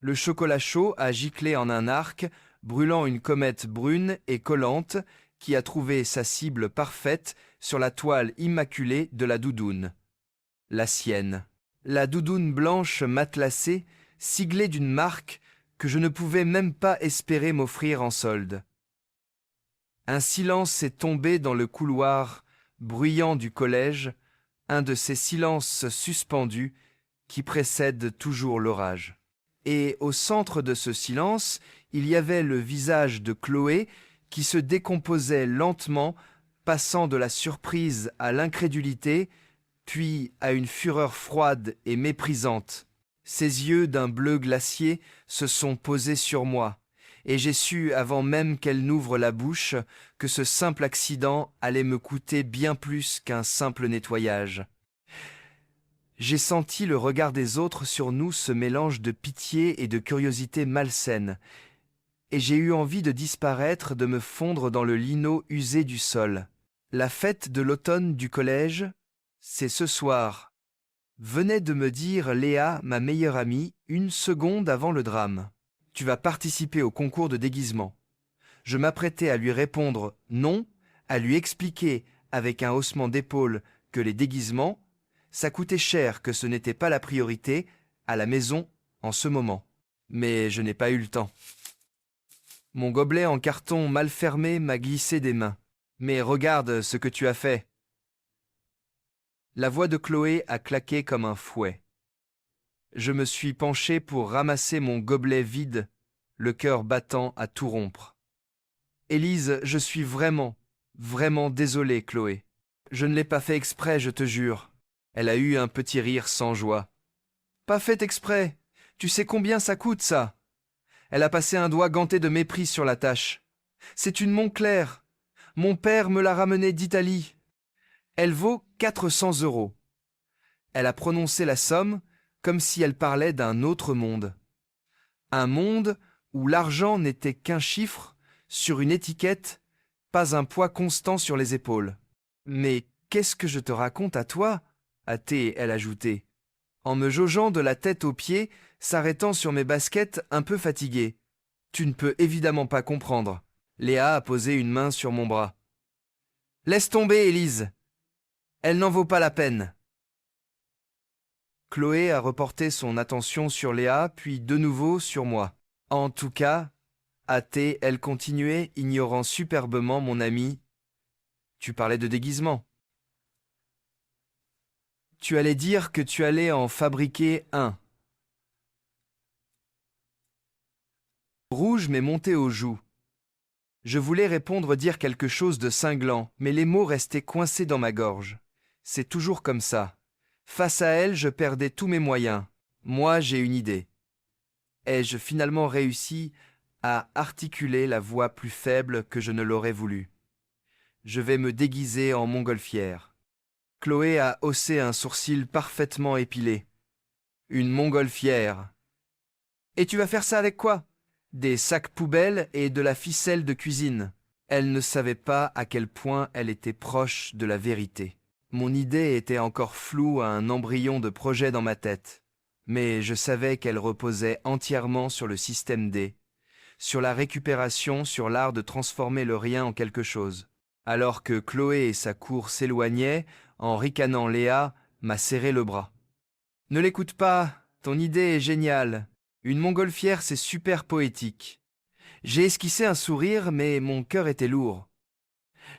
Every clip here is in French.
Le chocolat chaud a giclé en un arc, brûlant une comète brune et collante qui a trouvé sa cible parfaite sur la toile immaculée de la doudoune. La sienne. La doudoune blanche matelassée, siglée d'une marque que je ne pouvais même pas espérer m'offrir en solde. Un silence s'est tombé dans le couloir bruyant du collège, un de ces silences suspendus qui précèdent toujours l'orage. Et au centre de ce silence, il y avait le visage de Chloé qui se décomposait lentement, passant de la surprise à l'incrédulité, puis à une fureur froide et méprisante. Ses yeux d'un bleu glacier se sont posés sur moi, et j'ai su, avant même qu'elle n'ouvre la bouche, que ce simple accident allait me coûter bien plus qu'un simple nettoyage. J'ai senti le regard des autres sur nous ce mélange de pitié et de curiosité malsaine, et j'ai eu envie de disparaître, de me fondre dans le linot usé du sol. La fête de l'automne du collège, c'est ce soir. Venait de me dire Léa, ma meilleure amie, une seconde avant le drame. Tu vas participer au concours de déguisement. Je m'apprêtais à lui répondre non, à lui expliquer avec un haussement d'épaule que les déguisements, ça coûtait cher, que ce n'était pas la priorité à la maison en ce moment. Mais je n'ai pas eu le temps. Mon gobelet en carton mal fermé m'a glissé des mains. Mais regarde ce que tu as fait. La voix de Chloé a claqué comme un fouet. Je me suis penché pour ramasser mon gobelet vide, le cœur battant à tout rompre. Élise, je suis vraiment, vraiment désolé, Chloé. Je ne l'ai pas fait exprès, je te jure. Elle a eu un petit rire sans joie. Pas fait exprès. Tu sais combien ça coûte, ça? Elle a passé un doigt ganté de mépris sur la tâche. C'est une Montclair. Mon père me l'a ramenée d'Italie. Elle vaut 400 €. Elle a prononcé la somme comme si elle parlait d'un autre monde. Un monde où l'argent n'était qu'un chiffre sur une étiquette, pas un poids constant sur les épaules. Mais qu'est-ce que je te raconte à toi? A-t-elle ajouté, en me jaugeant de la tête aux pieds, s'arrêtant sur mes baskets un peu fatiguées. Tu ne peux évidemment pas comprendre. Léa a posé une main sur mon bras. Laisse tomber, Élise. Elle n'en vaut pas la peine. Chloé a reporté son attention sur Léa, puis de nouveau sur moi. En tout cas, elle continuait, ignorant superbement mon ami. Tu parlais de déguisement. Tu allais dire que tu allais en fabriquer un. Rouge m'est monté aux joues. Je voulais répondre, dire quelque chose de cinglant, mais les mots restaient coincés dans ma gorge. C'est toujours comme ça. Face à elle, je perdais tous mes moyens. Moi, j'ai une idée. Ai-je finalement réussi à articuler la voix plus faible que je ne l'aurais voulu? Je vais me déguiser en montgolfière. Chloé a haussé un sourcil parfaitement épilé. Une montgolfière. Et tu vas faire ça avec quoi? Des sacs poubelles et de la ficelle de cuisine. Elle ne savait pas à quel point elle était proche de la vérité. Mon idée était encore floue à un embryon de projet dans ma tête. Mais je savais qu'elle reposait entièrement sur le système D, sur la récupération, sur l'art de transformer le rien en quelque chose. Alors que Chloé et sa cour s'éloignaient, en ricanant Léa m'a serré le bras. Ne l'écoute pas, ton idée est géniale. Une montgolfière, c'est super poétique. J'ai esquissé un sourire, mais mon cœur était lourd.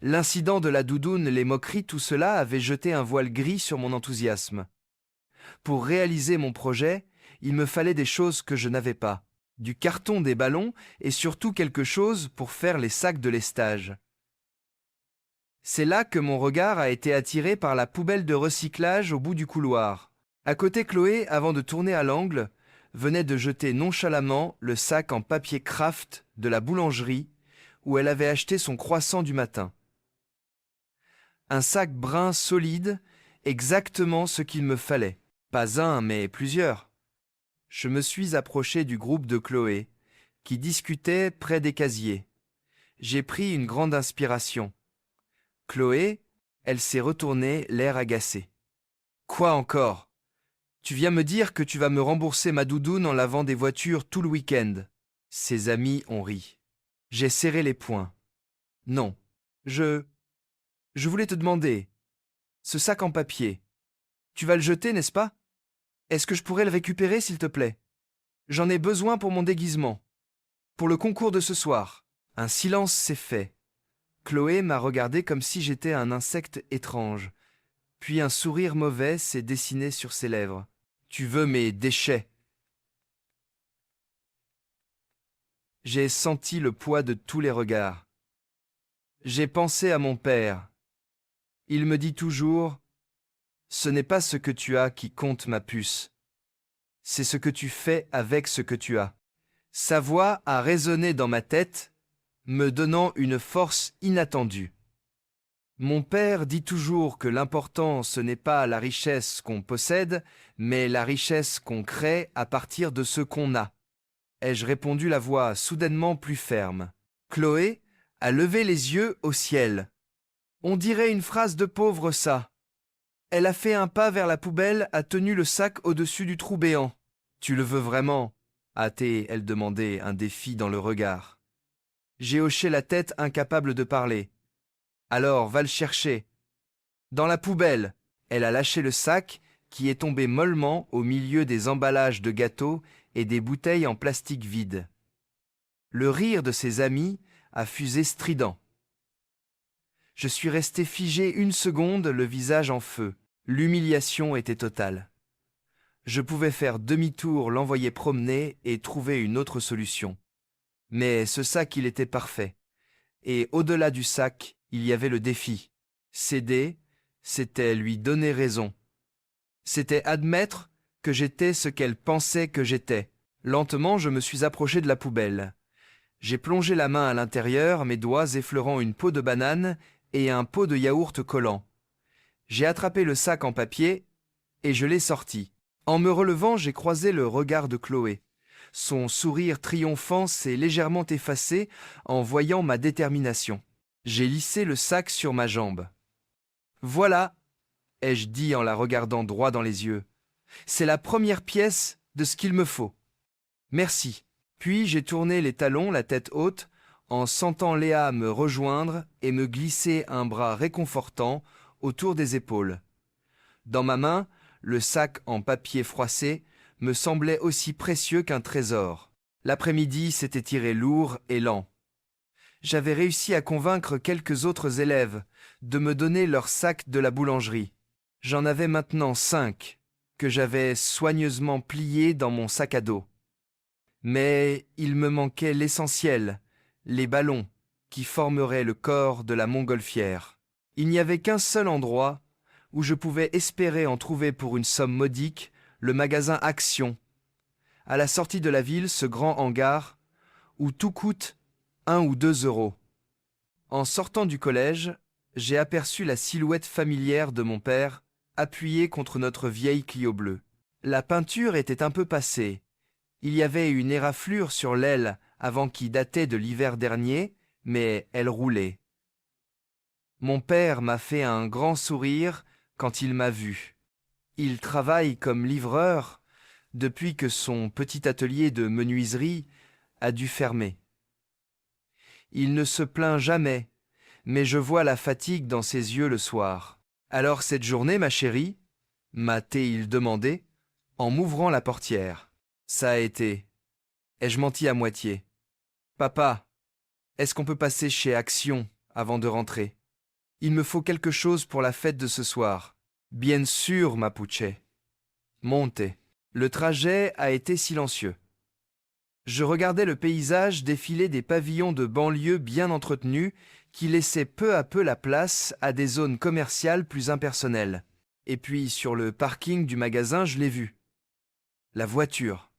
L'incident de la doudoune, les moqueries, tout cela avait jeté un voile gris sur mon enthousiasme. Pour réaliser mon projet, il me fallait des choses que je n'avais pas. Du carton, des ballons et surtout quelque chose pour faire les sacs de lestage. C'est là que mon regard a été attiré par la poubelle de recyclage au bout du couloir. À côté, Chloé, avant de tourner à l'angle, venait de jeter nonchalamment le sac en papier Kraft de la boulangerie où elle avait acheté son croissant du matin. Un sac brun solide, exactement ce qu'il me fallait. Pas un, mais plusieurs. Je me suis approché du groupe de Chloé, qui discutait près des casiers. J'ai pris une grande inspiration. Chloé, elle s'est retournée, l'air agacé. Quoi encore? Tu viens me dire que tu vas me rembourser ma doudoune en lavant des voitures tout le week-end. Ses amis ont ri. J'ai serré les poings. Non. Je voulais te demander. Ce sac en papier. Tu vas le jeter, n'est-ce pas? Est-ce que je pourrais le récupérer, s'il te plaît? J'en ai besoin pour mon déguisement. Pour le concours de ce soir. Un silence s'est fait. Chloé m'a regardé comme si j'étais un insecte étrange. Puis un sourire mauvais s'est dessiné sur ses lèvres. Tu veux mes déchets? J'ai senti le poids de tous les regards. J'ai pensé à mon père. Il me dit toujours, « Ce n'est pas ce que tu as qui compte, ma puce. C'est ce que tu fais avec ce que tu as. » Sa voix a résonné dans ma tête, me donnant une force inattendue. Mon père dit toujours que l'important ce n'est pas la richesse qu'on possède, mais la richesse qu'on crée à partir de ce qu'on a. Ai-je répondu la voix soudainement plus ferme. Chloé a levé les yeux au ciel. On dirait une phrase de pauvre, ça. Elle a fait un pas vers la poubelle, a tenu le sac au-dessus du trou béant. Tu le veux vraiment? A-t-elle demandé, un défi dans le regard. J'ai hoché la tête, incapable de parler. Alors, va le chercher. Dans la poubelle. Elle a lâché le sac, qui est tombé mollement au milieu des emballages de gâteaux et des bouteilles en plastique vides. Le rire de ses amis a fusé strident. Je suis resté figé une seconde, le visage en feu. L'humiliation était totale. Je pouvais faire demi-tour, l'envoyer promener et trouver une autre solution. Mais ce sac, il était parfait. Et au-delà du sac, il y avait le défi. Céder, c'était lui donner raison. C'était admettre que j'étais ce qu'elle pensait que j'étais. Lentement, je me suis approché de la poubelle. J'ai plongé la main à l'intérieur, mes doigts effleurant une peau de banane et un pot de yaourt collant. J'ai attrapé le sac en papier et je l'ai sorti. En me relevant, j'ai croisé le regard de Chloé. Son sourire triomphant s'est légèrement effacé en voyant ma détermination. J'ai lissé le sac sur ma jambe. « Voilà !» ai-je dit en la regardant droit dans les yeux. « C'est la première pièce de ce qu'il me faut. Merci. » Puis j'ai tourné les talons, la tête haute, en sentant Léa me rejoindre et me glisser un bras réconfortant autour des épaules. Dans ma main, le sac en papier froissé me semblait aussi précieux qu'un trésor. L'après-midi s'était tiré lourd et lent. J'avais réussi à convaincre quelques autres élèves de me donner leur sac de la boulangerie. J'en avais maintenant 5, que j'avais soigneusement pliés dans mon sac à dos. Mais il me manquait l'essentiel, les ballons, qui formeraient le corps de la montgolfière. Il n'y avait qu'un seul endroit où je pouvais espérer en trouver pour une somme modique le magasin Action, à la sortie de la ville, ce grand hangar, où tout coûte 1 ou 2 euros. En sortant du collège, j'ai aperçu la silhouette familière de mon père, appuyée contre notre vieille Clio bleue. La peinture était un peu passée. Il y avait une éraflure sur l'aile avant qui datait de l'hiver dernier, mais elle roulait. Mon père m'a fait un grand sourire quand il m'a vu. Il travaille comme livreur depuis que son petit atelier de menuiserie a dû fermer. Il ne se plaint jamais, mais je vois la fatigue dans ses yeux le soir. « Alors cette journée, ma chérie ?» m'a-t-il demandé, en m'ouvrant la portière. « Ça a été. » Ai-je menti à moitié. « Papa, est-ce qu'on peut passer chez Action avant de rentrer? Il me faut quelque chose pour la fête de ce soir. »« Bien sûr, ma puce. » Montez. Le trajet a été silencieux. Je regardais le paysage défiler des pavillons de banlieue bien entretenus qui laissaient peu à peu la place à des zones commerciales plus impersonnelles. Et puis, sur le parking du magasin, je l'ai vu. La voiture.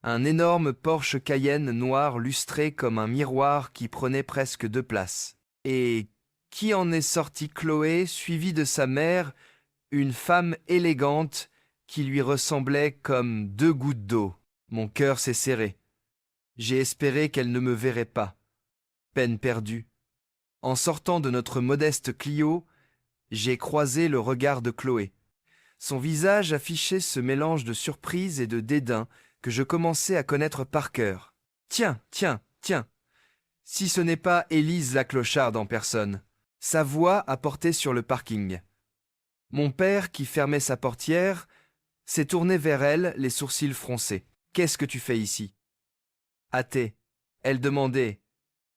Un énorme Porsche Cayenne noir lustré comme un miroir qui prenait presque 2 places. Et qui en est sorti Chloé, suivie de sa mère, une femme élégante qui lui ressemblait comme 2 gouttes d'eau. Mon cœur s'est serré. J'ai espéré qu'elle ne me verrait pas. Peine perdue. En sortant de notre modeste Clio, j'ai croisé le regard de Chloé. Son visage affichait ce mélange de surprise et de dédain que je commençais à connaître par cœur. « Tiens, tiens, tiens ! Si ce n'est pas Élise la clocharde en personne !» Sa voix apportait sur le parking. Mon père, qui fermait sa portière, s'est tourné vers elle, les sourcils froncés. « Qu'est-ce que tu fais ici ?» Athée, elle demandait,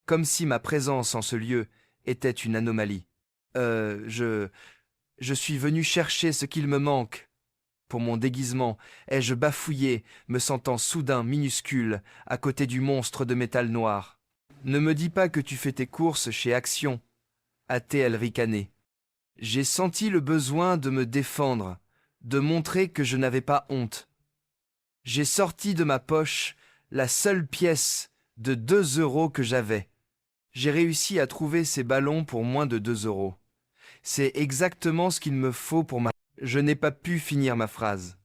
comme si ma présence en ce lieu était une anomalie. Je suis venu chercher ce qu'il me manque. » Pour mon déguisement, ai-je bafouillé, me sentant soudain minuscule, à côté du monstre de métal noir. « Ne me dis pas que tu fais tes courses chez Action. » A-t-elle ricané. J'ai senti le besoin de me défendre, de montrer que je n'avais pas honte. J'ai sorti de ma poche la seule pièce de 2 € que j'avais. J'ai réussi à trouver ces ballons pour moins de 2 €. C'est exactement ce qu'il me faut pour ma... Je n'ai pas pu finir ma phrase.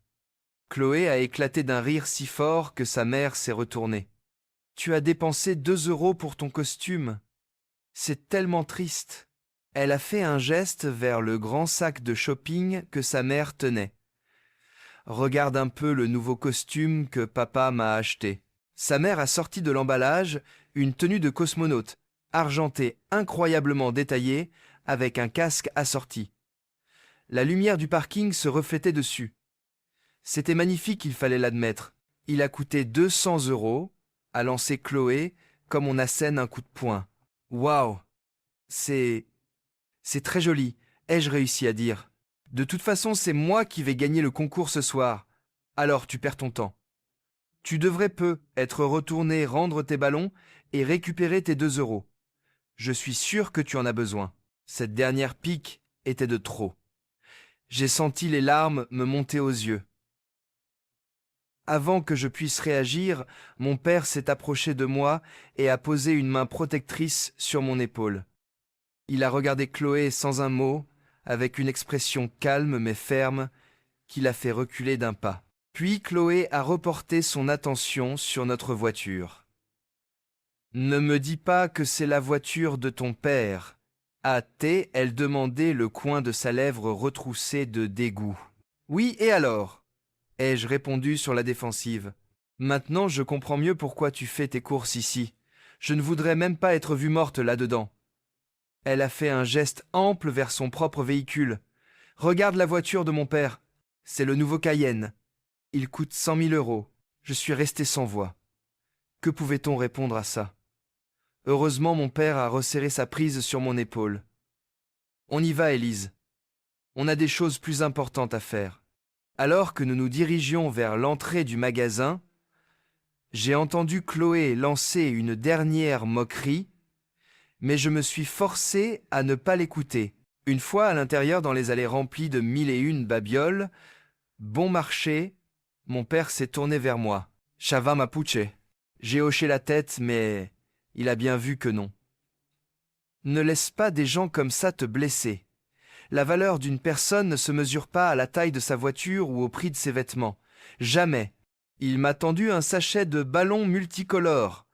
Chloé a éclaté d'un rire si fort que sa mère s'est retournée. « Tu as dépensé 2 € pour ton costume. C'est tellement triste. » Elle a fait un geste vers le grand sac de shopping que sa mère tenait. « Regarde un peu le nouveau costume que papa m'a acheté. » Sa mère a sorti de l'emballage une tenue de cosmonaute, argentée incroyablement détaillée, avec un casque assorti. La lumière du parking se reflétait dessus. C'était magnifique, il fallait l'admettre. Il a coûté 200 €, a lancé Chloé, comme on assène un coup de poing. « Waouh! C'est très joli, ai-je réussi à dire. De toute façon, c'est moi qui vais gagner le concours ce soir. Alors tu perds ton temps. Tu devrais être retourné rendre tes ballons et récupérer tes 2 €. Je suis sûr que tu en as besoin. » Cette dernière pique était de trop. J'ai senti les larmes me monter aux yeux. Avant que je puisse réagir, mon père s'est approché de moi et a posé une main protectrice sur mon épaule. Il a regardé Chloé sans un mot, avec une expression calme mais ferme, qui l'a fait reculer d'un pas. Puis Chloé a reporté son attention sur notre voiture. « Ne me dis pas que c'est la voiture de ton père. » A-t-elle, elle demandait, le coin de sa lèvre retroussé de dégoût. « Oui, et alors ?» ai-je répondu sur la défensive. « Maintenant, je comprends mieux pourquoi tu fais tes courses ici. Je ne voudrais même pas être vue morte là-dedans. » Elle a fait un geste ample vers son propre véhicule. « Regarde la voiture de mon père. C'est le nouveau Cayenne. Il coûte 100 000 €. Je suis resté sans voix. Que pouvait-on répondre à ça? Heureusement, mon père a resserré sa prise sur mon épaule. « On y va, Élise. On a des choses plus importantes à faire. » Alors que nous nous dirigions vers l'entrée du magasin, j'ai entendu Chloé lancer une dernière moquerie, mais je me suis forcé à ne pas l'écouter. Une fois à l'intérieur dans les allées remplies de 1001 babioles, bon marché, mon père s'est tourné vers moi. « Chava mapuche !» J'ai hoché la tête, mais il a bien vu que non. Ne laisse pas des gens comme ça te blesser. La valeur d'une personne ne se mesure pas à la taille de sa voiture ou au prix de ses vêtements. Jamais. Il m'a tendu un sachet de ballons multicolores.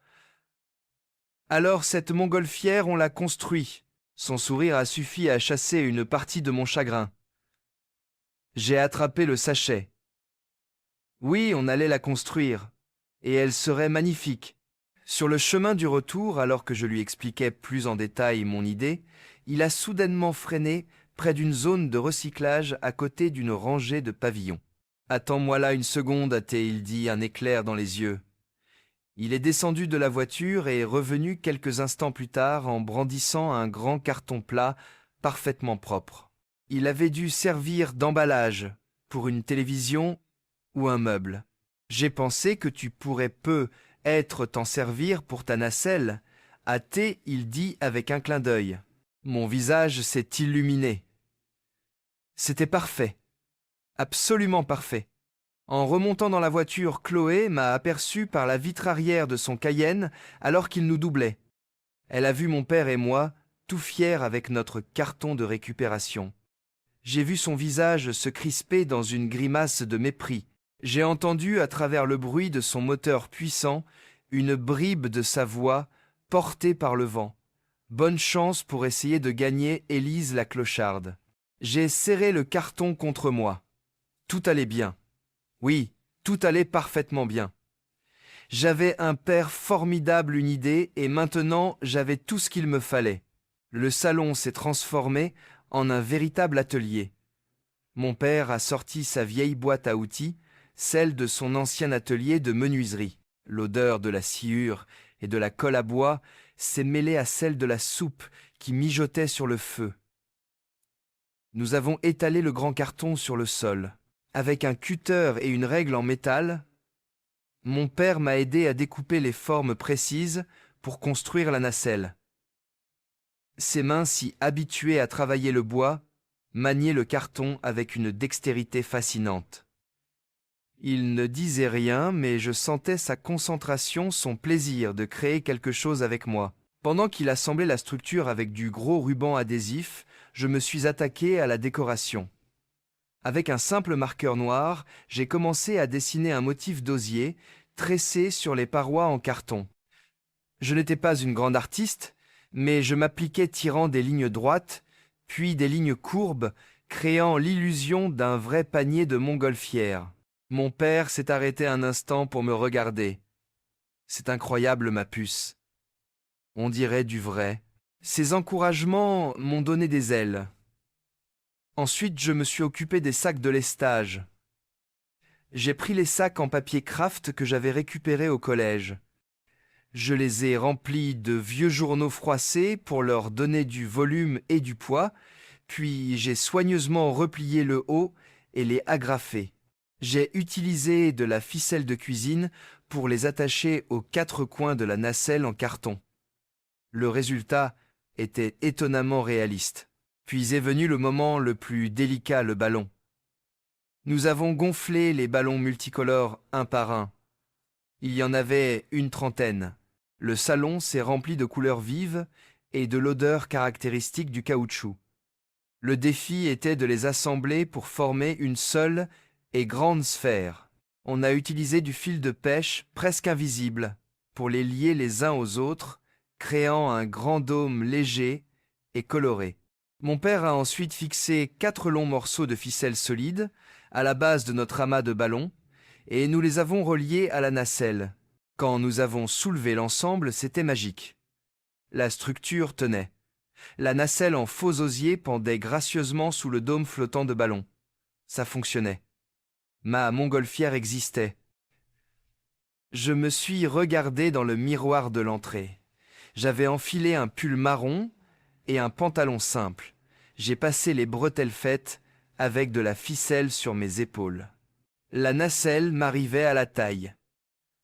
Alors cette montgolfière, on l'a construit. Son sourire a suffi à chasser une partie de mon chagrin. J'ai attrapé le sachet. Oui, on allait la construire, et elle serait magnifique. Sur le chemin du retour, alors que je lui expliquais plus en détail mon idée, il a soudainement freiné près d'une zone de recyclage à côté d'une rangée de pavillons. « Attends-moi là une seconde, a-t-il dit, un éclair dans les yeux. » Il est descendu de la voiture et est revenu quelques instants plus tard en brandissant un grand carton plat parfaitement propre. Il avait dû servir d'emballage pour une télévision ou un meuble. « J'ai pensé que tu pourrais t'en servir pour ta nacelle, a-t-il dit avec un clin d'œil. Mon visage s'est illuminé. C'était parfait, absolument parfait. En remontant dans la voiture, Chloé m'a aperçu par la vitre arrière de son Cayenne alors qu'il nous doublait. Elle a vu mon père et moi, tout fiers avec notre carton de récupération. J'ai vu son visage se crisper dans une grimace de mépris. J'ai entendu, à travers le bruit de son moteur puissant, une bribe de sa voix portée par le vent. Bonne chance pour essayer de gagner Élise la clocharde. J'ai serré le carton contre moi. Tout allait bien. Oui, tout allait parfaitement bien. J'avais un père formidable, une idée, et maintenant j'avais tout ce qu'il me fallait. Le salon s'est transformé en un véritable atelier. Mon père a sorti sa vieille boîte à outils, celle de son ancien atelier de menuiserie. L'odeur de la sciure et de la colle à bois s'est mêlée à celle de la soupe qui mijotait sur le feu. Nous avons étalé le grand carton sur le sol. Avec un cutter et une règle en métal, mon père m'a aidé à découper les formes précises pour construire la nacelle. Ses mains si habituées à travailler le bois maniaient le carton avec une dextérité fascinante. Il ne disait rien, mais je sentais sa concentration, son plaisir de créer quelque chose avec moi. Pendant qu'il assemblait la structure avec du gros ruban adhésif, je me suis attaqué à la décoration. Avec un simple marqueur noir, j'ai commencé à dessiner un motif d'osier tressé sur les parois en carton. Je n'étais pas une grande artiste, mais je m'appliquais tirant des lignes droites, puis des lignes courbes, créant l'illusion d'un vrai panier de montgolfière. Mon père s'est arrêté un instant pour me regarder. C'est incroyable, ma puce. On dirait du vrai. Ces encouragements m'ont donné des ailes. Ensuite, je me suis occupé des sacs de lestage. J'ai pris les sacs en papier kraft que j'avais récupérés au collège. Je les ai remplis de vieux journaux froissés pour leur donner du volume et du poids, puis j'ai soigneusement replié le haut et les agrafé. J'ai utilisé de la ficelle de cuisine pour les attacher aux quatre coins de la nacelle en carton. Le résultat était étonnamment réaliste. Puis est venu le moment le plus délicat, le ballon. Nous avons gonflé les ballons multicolores un par un. Il y en avait une trentaine. Le salon s'est rempli de couleurs vives et de l'odeur caractéristique du caoutchouc. Le défi était de les assembler pour former une seule et grande sphère. On a utilisé du fil de pêche presque invisible pour les lier les uns aux autres, créant un grand dôme léger et coloré. Mon père a ensuite fixé 4 longs morceaux de ficelle solide à la base de notre amas de ballons, et nous les avons reliés à la nacelle. Quand nous avons soulevé l'ensemble, c'était magique. La structure tenait. La nacelle en faux osier pendait gracieusement sous le dôme flottant de ballons. Ça fonctionnait. Ma montgolfière existait. Je me suis regardé dans le miroir de l'entrée. J'avais enfilé un pull marron et un pantalon simple. J'ai passé les bretelles faites avec de la ficelle sur mes épaules. La nacelle m'arrivait à la taille.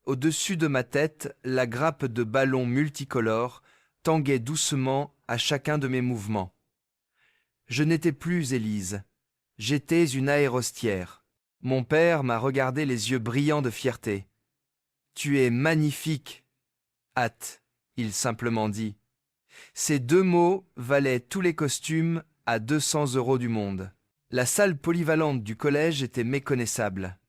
Au-dessus de ma tête, la grappe de ballons multicolores tanguait doucement à chacun de mes mouvements. Je n'étais plus Élise. J'étais une aérostière. Mon père m'a regardé les yeux brillants de fierté. « Tu es magnifique, hâte », il simplement dit. Ces 2 mots valaient tous les costumes à 200 € du monde. La salle polyvalente du collège était méconnaissable.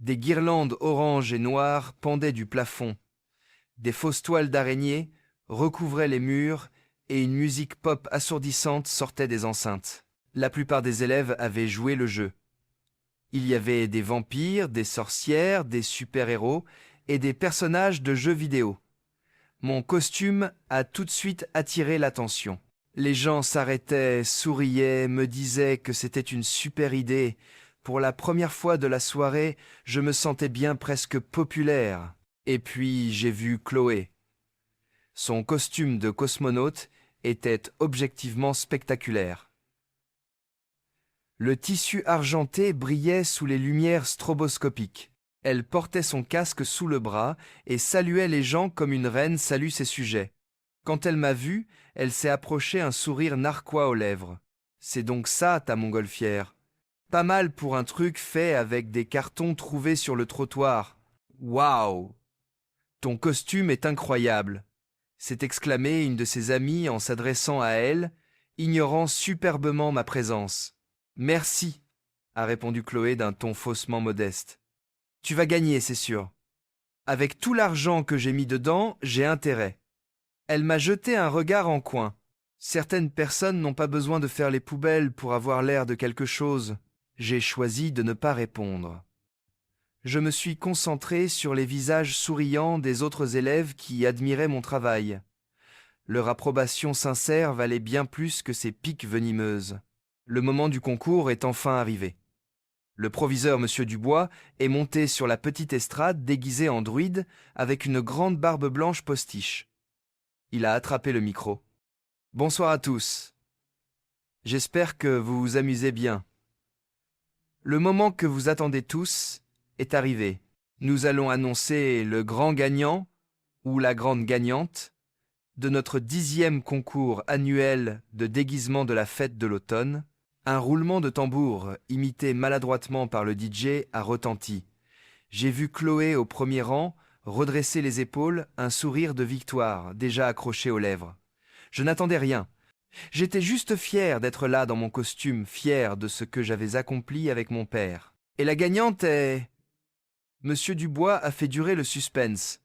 Des guirlandes orange et noires pendaient du plafond. Des fausses toiles d'araignée recouvraient les murs et une musique pop assourdissante sortait des enceintes. La plupart des élèves avaient joué le jeu. Il y avait des vampires, des sorcières, des super-héros et des personnages de jeux vidéo. Mon costume a tout de suite attiré l'attention. Les gens s'arrêtaient, souriaient, me disaient que c'était une super idée. Pour la première fois de la soirée, je me sentais bien presque populaire. Et puis j'ai vu Chloé. Son costume de cosmonaute était objectivement spectaculaire. Le tissu argenté brillait sous les lumières stroboscopiques. Elle portait son casque sous le bras et saluait les gens comme une reine salue ses sujets. Quand elle m'a vu, elle s'est approchée un sourire narquois aux lèvres. « C'est donc ça, ta montgolfière. Pas mal pour un truc fait avec des cartons trouvés sur le trottoir. Waouh! Ton costume est incroyable !» s'est exclamée une de ses amies en s'adressant à elle, ignorant superbement ma présence. « Merci !» a répondu Chloé d'un ton faussement modeste. « Tu vas gagner, c'est sûr. Avec tout l'argent que j'ai mis dedans, j'ai intérêt. » Elle m'a jeté un regard en coin. Certaines personnes n'ont pas besoin de faire les poubelles pour avoir l'air de quelque chose. J'ai choisi de ne pas répondre. Je me suis concentré sur les visages souriants des autres élèves qui admiraient mon travail. Leur approbation sincère valait bien plus que ces piques venimeuses. Le moment du concours est enfin arrivé. Le proviseur M. Dubois est monté sur la petite estrade déguisé en druide avec une grande barbe blanche postiche. Il a attrapé le micro. « Bonsoir à tous. J'espère que vous vous amusez bien. Le moment que vous attendez tous est arrivé. Nous allons annoncer le grand gagnant ou la grande gagnante de notre 10e concours annuel de déguisement de la fête de l'automne. Un roulement de tambour, imité maladroitement par le DJ, a retenti. J'ai vu Chloé au premier rang redresser les épaules, un sourire de victoire déjà accroché aux lèvres. Je n'attendais rien. J'étais juste fier d'être là dans mon costume, fier de ce que j'avais accompli avec mon père. Et la gagnante est... Monsieur Dubois a fait durer le suspense.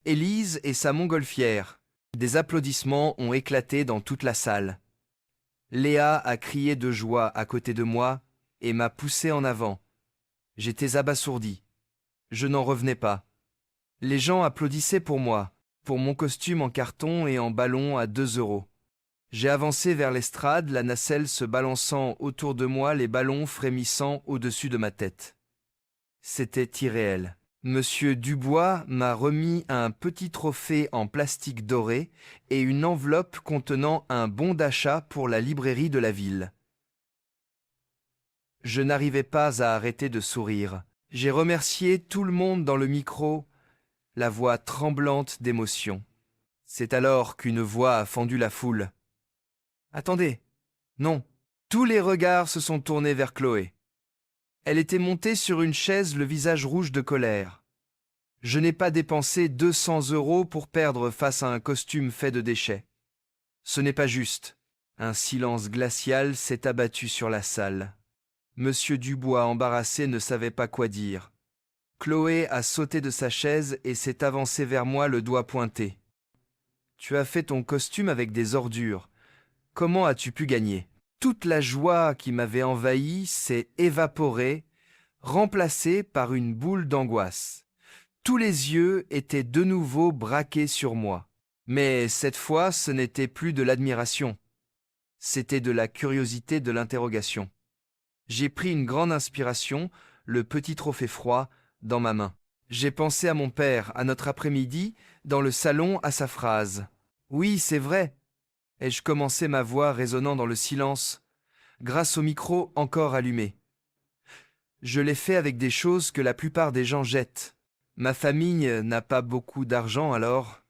Élise et sa montgolfière. Des applaudissements ont éclaté dans toute la salle. Léa a crié de joie à côté de moi et m'a poussé en avant. J'étais abasourdi. Je n'en revenais pas. Les gens applaudissaient pour moi, pour mon costume en carton et en ballon à 2 €. J'ai avancé vers l'estrade, la nacelle se balançant autour de moi, les ballons frémissant au-dessus de ma tête. C'était irréel. Monsieur Dubois m'a remis un petit trophée en plastique doré et une enveloppe contenant un bon d'achat pour la librairie de la ville. Je n'arrivais pas à arrêter de sourire. J'ai remercié tout le monde dans le micro, la voix tremblante d'émotion. C'est alors qu'une voix a fendu la foule. « Attendez, non !» Tous les regards se sont tournés vers Chloé. Elle était montée sur une chaise, le visage rouge de colère. Je n'ai pas dépensé 200 € pour perdre face à un costume fait de déchets. Ce n'est pas juste. Un silence glacial s'est abattu sur la salle. Monsieur Dubois, embarrassé, ne savait pas quoi dire. Chloé a sauté de sa chaise et s'est avancée vers moi, le doigt pointé. « Tu as fait ton costume avec des ordures. Comment as-tu pu gagner ?» Toute la joie qui m'avait envahi s'est évaporée, remplacée par une boule d'angoisse. Tous les yeux étaient de nouveau braqués sur moi. Mais cette fois, ce n'était plus de l'admiration. C'était de la curiosité, de l'interrogation. J'ai pris une grande inspiration, le petit trophée froid, dans ma main. J'ai pensé à mon père, à notre après-midi, dans le salon, à sa phrase. « Oui, c'est vrai !» Ai-je commencé, ma voix résonnant dans le silence, grâce au micro encore allumé. Je l'ai fait avec des choses que la plupart des gens jettent. Ma famille n'a pas beaucoup d'argent, alors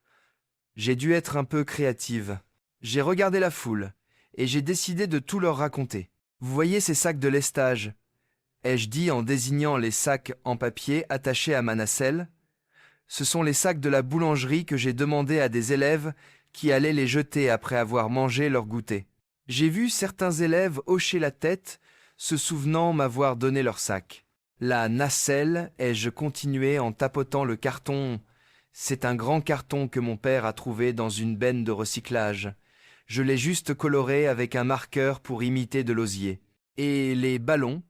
j'ai dû être un peu créative. J'ai regardé la foule et j'ai décidé de tout leur raconter. « Vous voyez ces sacs de lestage ?» ai-je dit en désignant les sacs en papier attachés à ma nacelle. Ce sont les sacs de la boulangerie que j'ai demandé à des élèves qui allaient les jeter après avoir mangé leur goûter. J'ai vu certains élèves hocher la tête, se souvenant m'avoir donné leur sac. La nacelle, ai-je continué en tapotant le carton. C'est un grand carton que mon père a trouvé dans une benne de recyclage. Je l'ai juste coloré avec un marqueur pour imiter de l'osier. Et les ballons,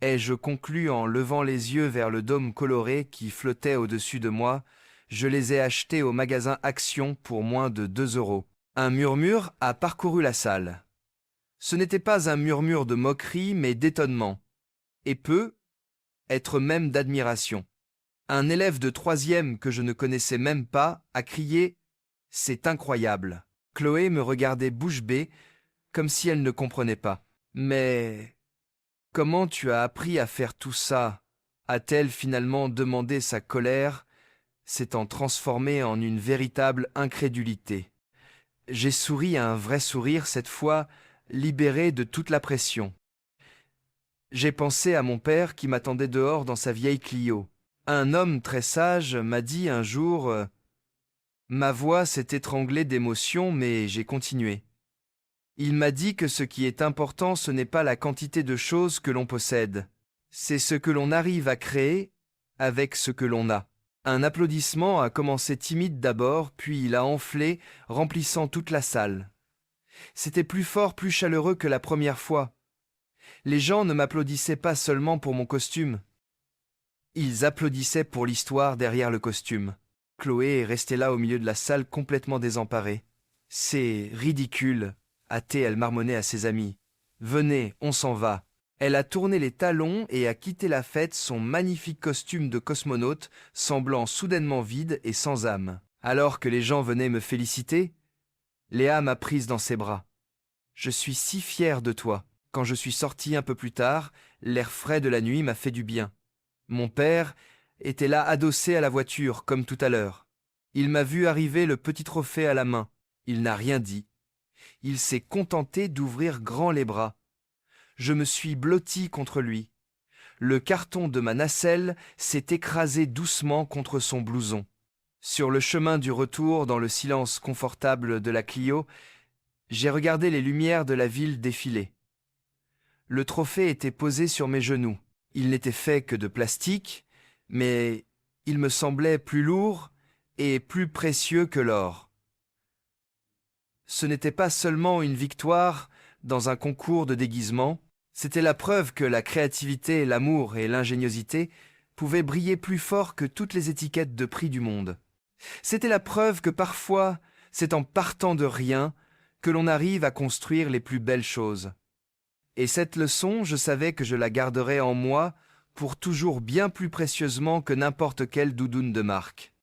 ai-je conclu en levant les yeux vers le dôme coloré qui flottait au-dessus de moi. Je les ai achetés au magasin Action pour moins de 2 €. Un murmure a parcouru la salle. Ce n'était pas un murmure de moquerie, mais d'étonnement. Et peut être même d'admiration. Un élève de 3e que je ne connaissais même pas a crié « C'est incroyable !» Chloé me regardait bouche bée, comme si elle ne comprenait pas. « Mais comment tu as appris à faire tout ça ?» a-t-elle finalement demandé, sa colère s'étant transformée en une véritable incrédulité. J'ai souri à un vrai sourire, cette fois libéré de toute la pression. J'ai pensé à mon père qui m'attendait dehors dans sa vieille Clio. Un homme très sage m'a dit un jour... Ma voix s'est étranglée d'émotion, mais j'ai continué. Il m'a dit que ce qui est important, ce n'est pas la quantité de choses que l'on possède. C'est ce que l'on arrive à créer avec ce que l'on a. Un applaudissement a commencé timide d'abord, puis il a enflé, remplissant toute la salle. C'était plus fort, plus chaleureux que la première fois. Les gens ne m'applaudissaient pas seulement pour mon costume. Ils applaudissaient pour l'histoire derrière le costume. Chloé est restée là au milieu de la salle complètement désemparée. « C'est ridicule !» a-t-elle marmonné à ses amis. « Venez, on s'en va !» Elle a tourné les talons et a quitté la fête, son magnifique costume de cosmonaute semblant soudainement vide et sans âme. Alors que les gens venaient me féliciter, Léa m'a prise dans ses bras. « Je suis si fière de toi. » Quand je suis sorti un peu plus tard, l'air frais de la nuit m'a fait du bien. Mon père était là adossé à la voiture, comme tout à l'heure. Il m'a vu arriver le petit trophée à la main. Il n'a rien dit. Il s'est contenté d'ouvrir grand les bras. Je me suis blotti contre lui. Le carton de ma nacelle s'est écrasé doucement contre son blouson. Sur le chemin du retour, dans le silence confortable de la Clio, j'ai regardé les lumières de la ville défiler. Le trophée était posé sur mes genoux. Il n'était fait que de plastique, mais il me semblait plus lourd et plus précieux que l'or. Ce n'était pas seulement une victoire dans un concours de déguisement, c'était la preuve que la créativité, l'amour et l'ingéniosité pouvaient briller plus fort que toutes les étiquettes de prix du monde. C'était la preuve que parfois, c'est en partant de rien que l'on arrive à construire les plus belles choses. Et cette leçon, je savais que je la garderais en moi pour toujours bien plus précieusement que n'importe quelle doudoune de marque.